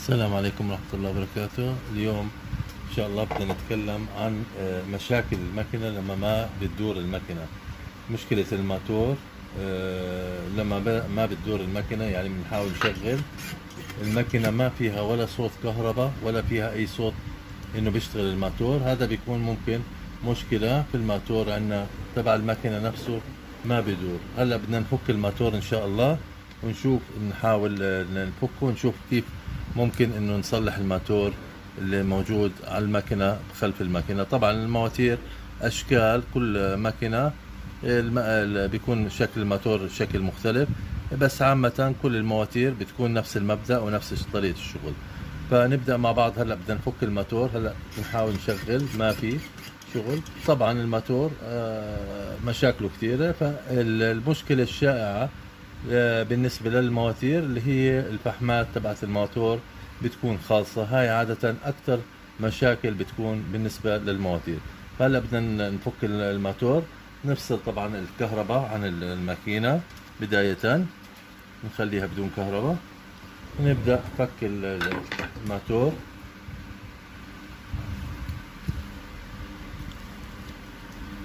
السلام عليكم ورحمة الله وبركاته. اليوم إن شاء الله بدنا نتكلم عن مشاكل المكنة لما ما بتدور المكنة. مشكلة الماتور لما ما بتدور المكنة، يعني بنحاول نشغل المكنة ما فيها ولا صوت كهرباء ولا فيها أي صوت إنه بيشتغل الماتور. هذا بيكون ممكن مشكلة في الماتور عنا تبع المكنة نفسه ما بيدور. هلا بدنا نفك الماتور إن شاء الله ونشوف، نحاول نفكه ونشوف كيف ممكن انه نصلح الماتور اللي موجود على المكنة خلف المكنة. طبعا المواتير اشكال، كل مكنة بيكون شكل الماتور شكل مختلف، بس عامة كل المواتير بتكون نفس المبدأ ونفس طريقة الشغل. فنبدأ مع بعض. هلا بدنا نفك الماتور، هلا نحاول نشغل، ما في شغل. طبعا الماتور مشاكله كثيرة. فالمشكلة الشائعة بالنسبة للمواتير اللي هي الفحمات تبعت الموتور بتكون خالصة. هاي عادة أكثر مشاكل بتكون بالنسبة للمواتير. هلا بدنا نفك الموتور، نفصل طبعا الكهرباء عن الماكينة. بداية نخليها بدون كهرباء، ونبدأ فك الموتور.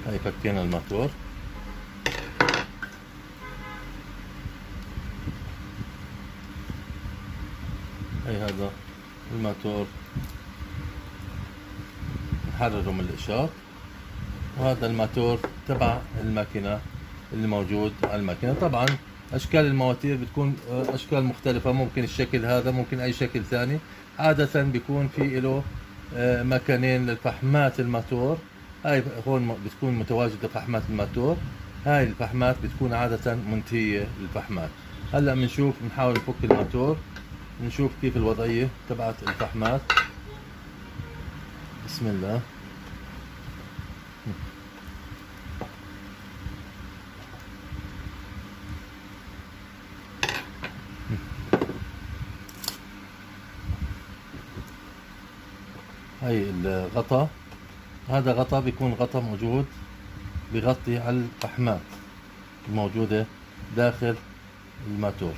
هاي فكينا الموتور. هي هذا الماتور نحرره من الإشارة، وهذا الماتور تبع الماكينة اللي موجود على الماكينة. طبعا أشكال المواتير بتكون أشكال مختلفة، ممكن الشكل هذا، ممكن أي شكل ثاني. عادة بيكون في له مكانين للفحمات الماتور. هاي هون بتكون متواجدة فحمات الماتور. هاي الفحمات بتكون عادة منتهية للفحمات. هلا بنشوف، بنحاول نفك الماتور، نشوف كيف الوضعية تبعت الفحمات. بسم الله. هاي الغطاء، هذا غطاء بيكون غطاء موجود بغطي على الفحمات الموجودة داخل الماتور.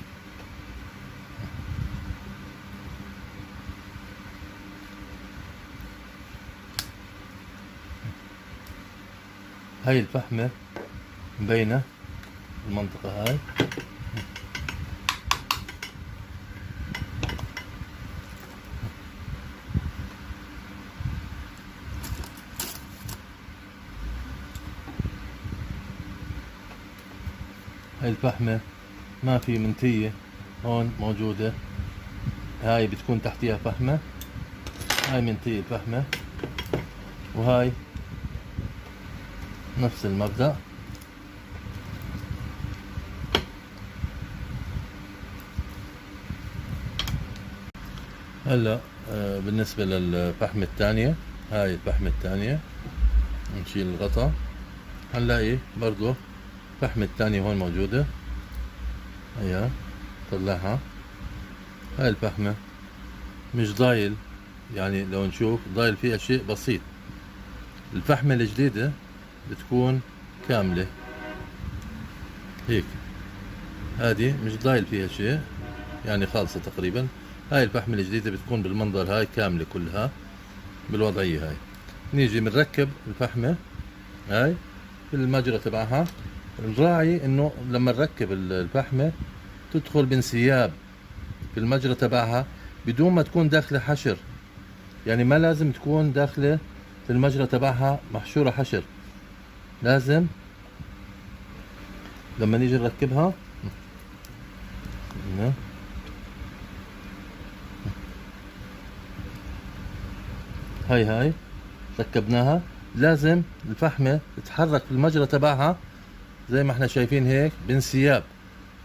هاي الفحمة مبينة المنطقة هاي. هاي الفحمة ما في منتية هون موجودة. هاي بتكون تحتيها فحمة. هاي منتية الفحمة، وهاي نفس المبدأ. هلا بالنسبة للفحمة الثانية، هاي الفحمة الثانية نشيل الغطاء، هنلاقي برضو الفحمة الثانية هون موجودة. هيا طلعها. هاي الفحمة مش ضايل، يعني لو نشوف ضايل فيها شيء بسيط. الفحمة الجديدة بتكون كاملة هيك، هذه مش ضايل فيها شيء، يعني خالصة تقريبا. هاي الفحمة الجديدة بتكون بالمنظر هاي كاملة كلها بالوضعية هاي. نيجي بنركب الفحمة هاي في المجرى تبعها. نراعي انه لما نركب الفحمة تدخل بانسياب في المجرى تبعها بدون ما تكون داخلة حشر، يعني ما لازم تكون داخلة في المجرى تبعها محشورة حشر. لازم لما نيجي نركبها هاي ركبناها، لازم الفحمة تتحرك في المجرى تبعها زي ما احنا شايفين هيك بانسياب،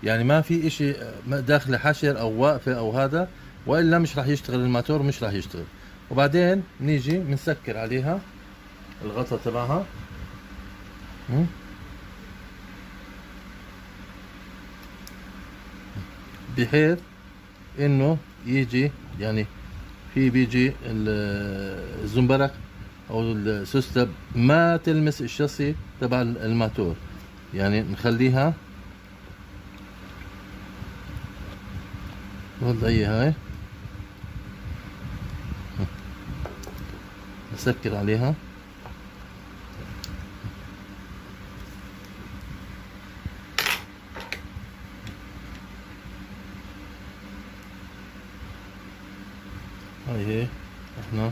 يعني ما في اشي داخل حشر او واقفة او هذا، والا مش راح يشتغل الماتور، مش راح يشتغل. وبعدين نيجي بنسكر عليها الغطاء تبعها بحيث انه يجي، يعني بيجي الزنبرك او السوستة ما تلمس الشاصي تبع الماتور. يعني نخليها الوضعية هاي. بسكر عليها. هاي هي احنا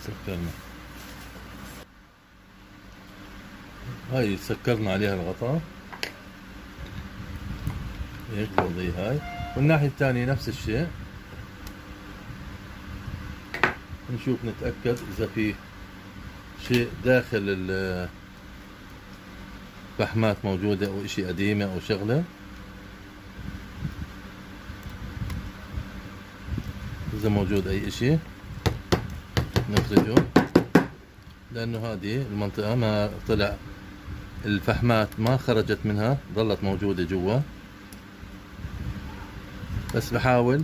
سكرنا، هاي سكرنا عليها الغطاء هيك زي هاي. والناحية الثانية نفس الشيء، نشوف نتأكد إذا في شيء داخل الفحمات موجودة أو إشي قديمة أو شغلة. إذا موجود أي إشي نخرجه، لأنه هذه المنطقة ما طلع الفحمات ما خرجت منها، ظلت موجودة جوا. بس بحاول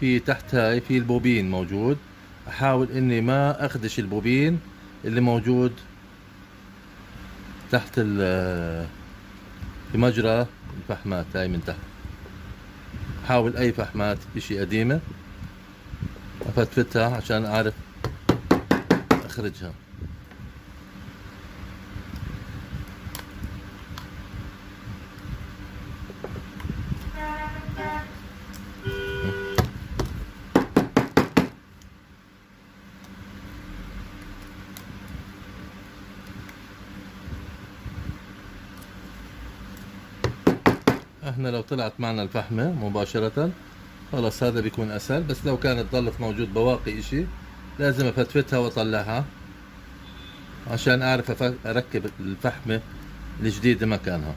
في تحت هاي في البوبين موجود، احاول اني ما اخدش البوبين اللي موجود تحت في مجرى الفحمات هاي من تحت. احاول اي فحمات اشي قديمة افتفتها عشان اعرف اخرجها. احنا لو طلعت معنا الفحمة مباشرة خلص هذا بيكون اسهل، بس لو كانت ضلت موجود بواقي اشي لازم افتفتها واطلعها عشان اعرف اركب الفحمة الجديدة مكانها.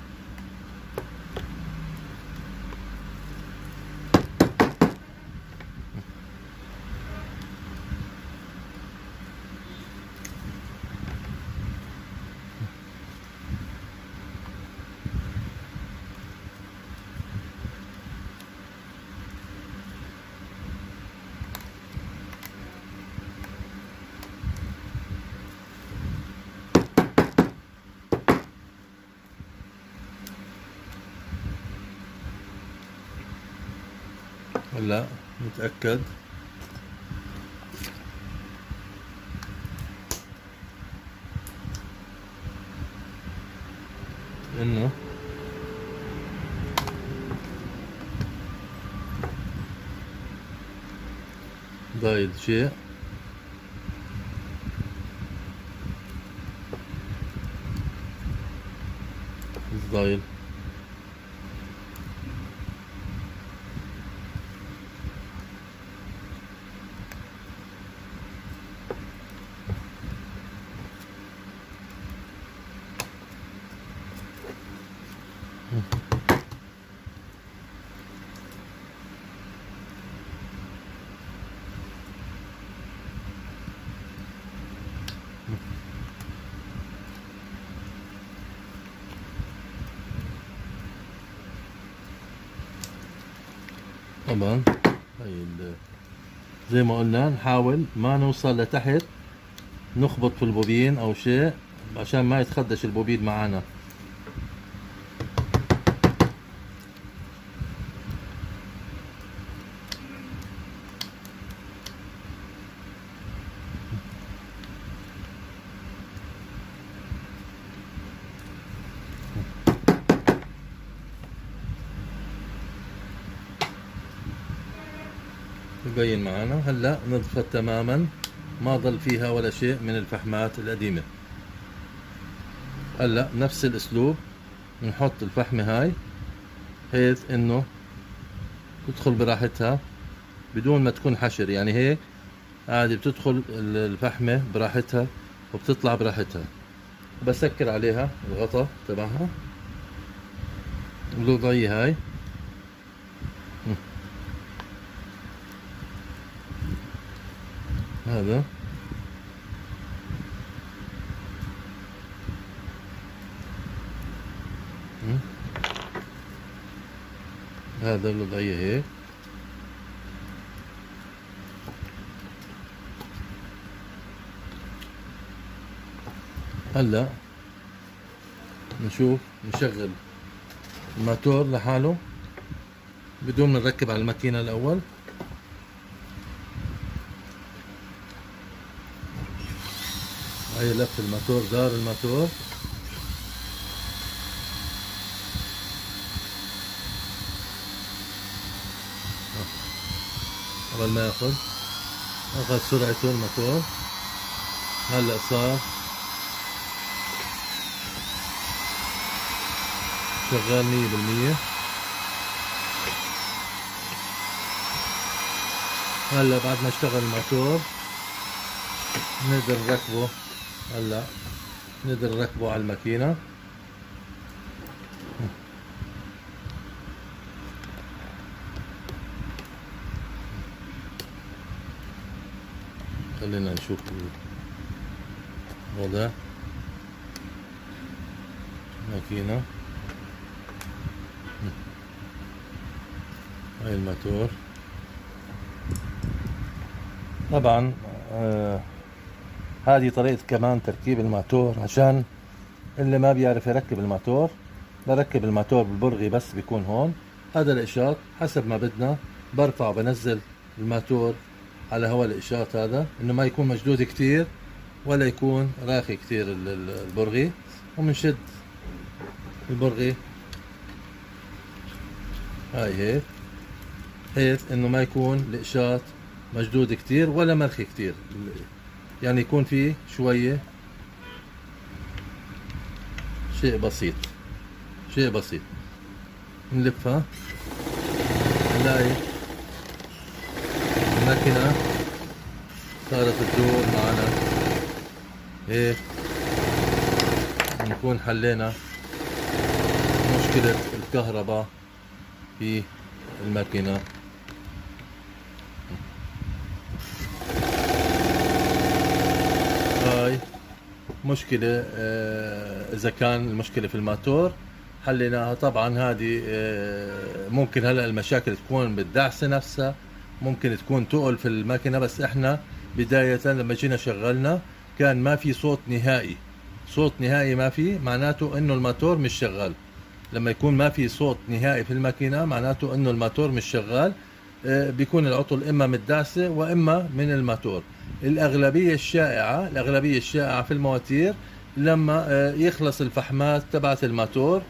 هلا نتأكد انه ضايل شيء. ضايل طبعا. هاي زي ما قلنا نحاول ما نوصل لتحت نخبط في البوبين او شيء عشان ما يتخدش البوبين معنا. يبين معنا. هلا نضفت تماما ما ضل فيها ولا شيء من الفحمات القديمة. هلا نفس الاسلوب نحط الفحمة هاي بحيث انه تدخل براحتها بدون ما تكون حشر، يعني هيك عادي بتدخل الفحمة براحتها وبتطلع براحتها. بسكر عليها الغطاء تبعها الوضعية هاي. هذا هذا الوضعية هيك. هلا نشوف نشغل الماتور لحاله بدون ما نركب على الماكينة الأول. هاي لف الماتور، دار الماتور. قبل ما اخذ سرعته الماتور. هلا صار شغال 100%. هلا بعد ما اشتغل الماتور نقدر نركبه. هلا نقدر نركبه على الماكينة. خلينا نشوف الوضع. ماكينة، هاي الماتور. طبعا هذه طريقة كمان تركيب الماتور. عشان اللي ما بيعرف يركب الماتور، بركب الماتور بالبرغي بس بيكون هون. هذا الإشارة حسب ما بدنا، برفع وبنزل الماتور على هواء الإشارة، هذا إنه ما يكون مشدود كتير ولا يكون راخي كتير البرغي. ومنشد البرغي هاي هيك، بحيث إنه ما يكون الإشارة مشدود كتير ولا مرخي كتير، يعني يكون فيه شوية شيء بسيط. نلفها نلاقي الماكينة صارت تدور معنا هيك. نكون حلينا مشكلة الكهرباء في الماكينة. هاي مشكلة إذا كان المشكلة في الماتور حليناها. طبعا هذه ممكن هلا المشاكل تكون بالدعسة نفسها، ممكن تكون تقل في الماكينة. بس احنا بداية لما جينا شغلنا كان ما في صوت نهائي ما في، معناته انه الماتور مش شغال. لما يكون ما في صوت نهائي في الماكينة معناته انه الماتور مش شغال. بيكون العطل اما من الدعسة واما من الماتور. الأغلبية الشائعة في المواتير لما يخلص الفحمات تبعت الماتور،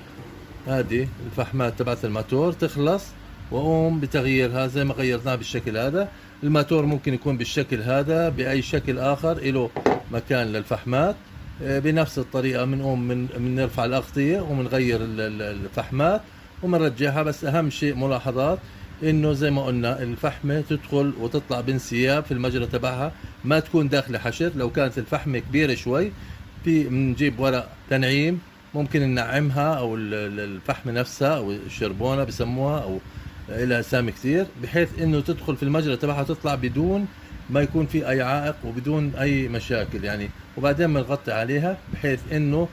هذه الفحمات تبعت الماتور تخلص، وأقوم بتغييرها زي ما غيرناها بالشكل هذا. الماتور ممكن يكون بالشكل هذا، بأي شكل آخر له مكان للفحمات. بنفس الطريقة بنقوم نرفع الأغطية ومنغير الفحمات ومنرجعها. بس أهم شيء ملاحظات انه زي ما قلنا الفحمة تدخل وتطلع بانسياب في المجرى تبعها، ما تكون داخل حشر. لو كانت الفحمة كبيرة شوي بنجيب ورق تنعيم ممكن ننعمها، او الفحمة نفسها او الشربونة بسموها، او لها اسامي كثير، بحيث انه تدخل في المجرى تبعها تطلع بدون ما يكون في اي عائق وبدون اي مشاكل يعني. وبعدين بنغطي عليها بحيث انه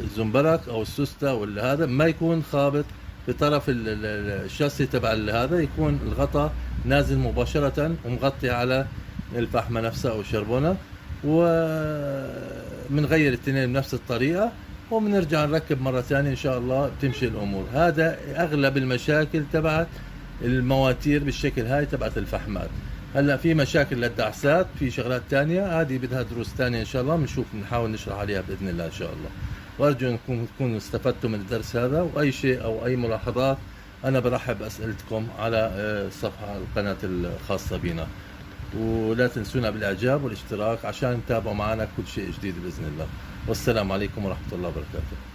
الزنبرك او السوسته ولا هذا ما يكون خابط في طرف الشاسي تبع هذا، يكون الغطاء نازل مباشرة ومغطي على الفحمة نفسها او الشربونة. ومنغير التنين بنفس الطريقة وبنرجع نركب مرة ثانية ان شاء الله بتمشي الامور. هذا اغلب المشاكل تبعت المواتير بالشكل هاي تبعت الفحمات. هلا في مشاكل للدعسات، في شغلات تانية هذه بدها دروس تانية ان شاء الله بنحاول نشرح عليها باذن الله ان شاء الله. وارجو انكم تكونوا استفدتوا من الدرس هذا، واي شيء او اي ملاحظات انا برحب باسئلتكم على الصفحة القناة الخاصة بنا. ولا تنسونا بالاعجاب والاشتراك عشان تتابعوا معنا كل شيء جديد باذن الله. والسلام عليكم ورحمة الله وبركاته.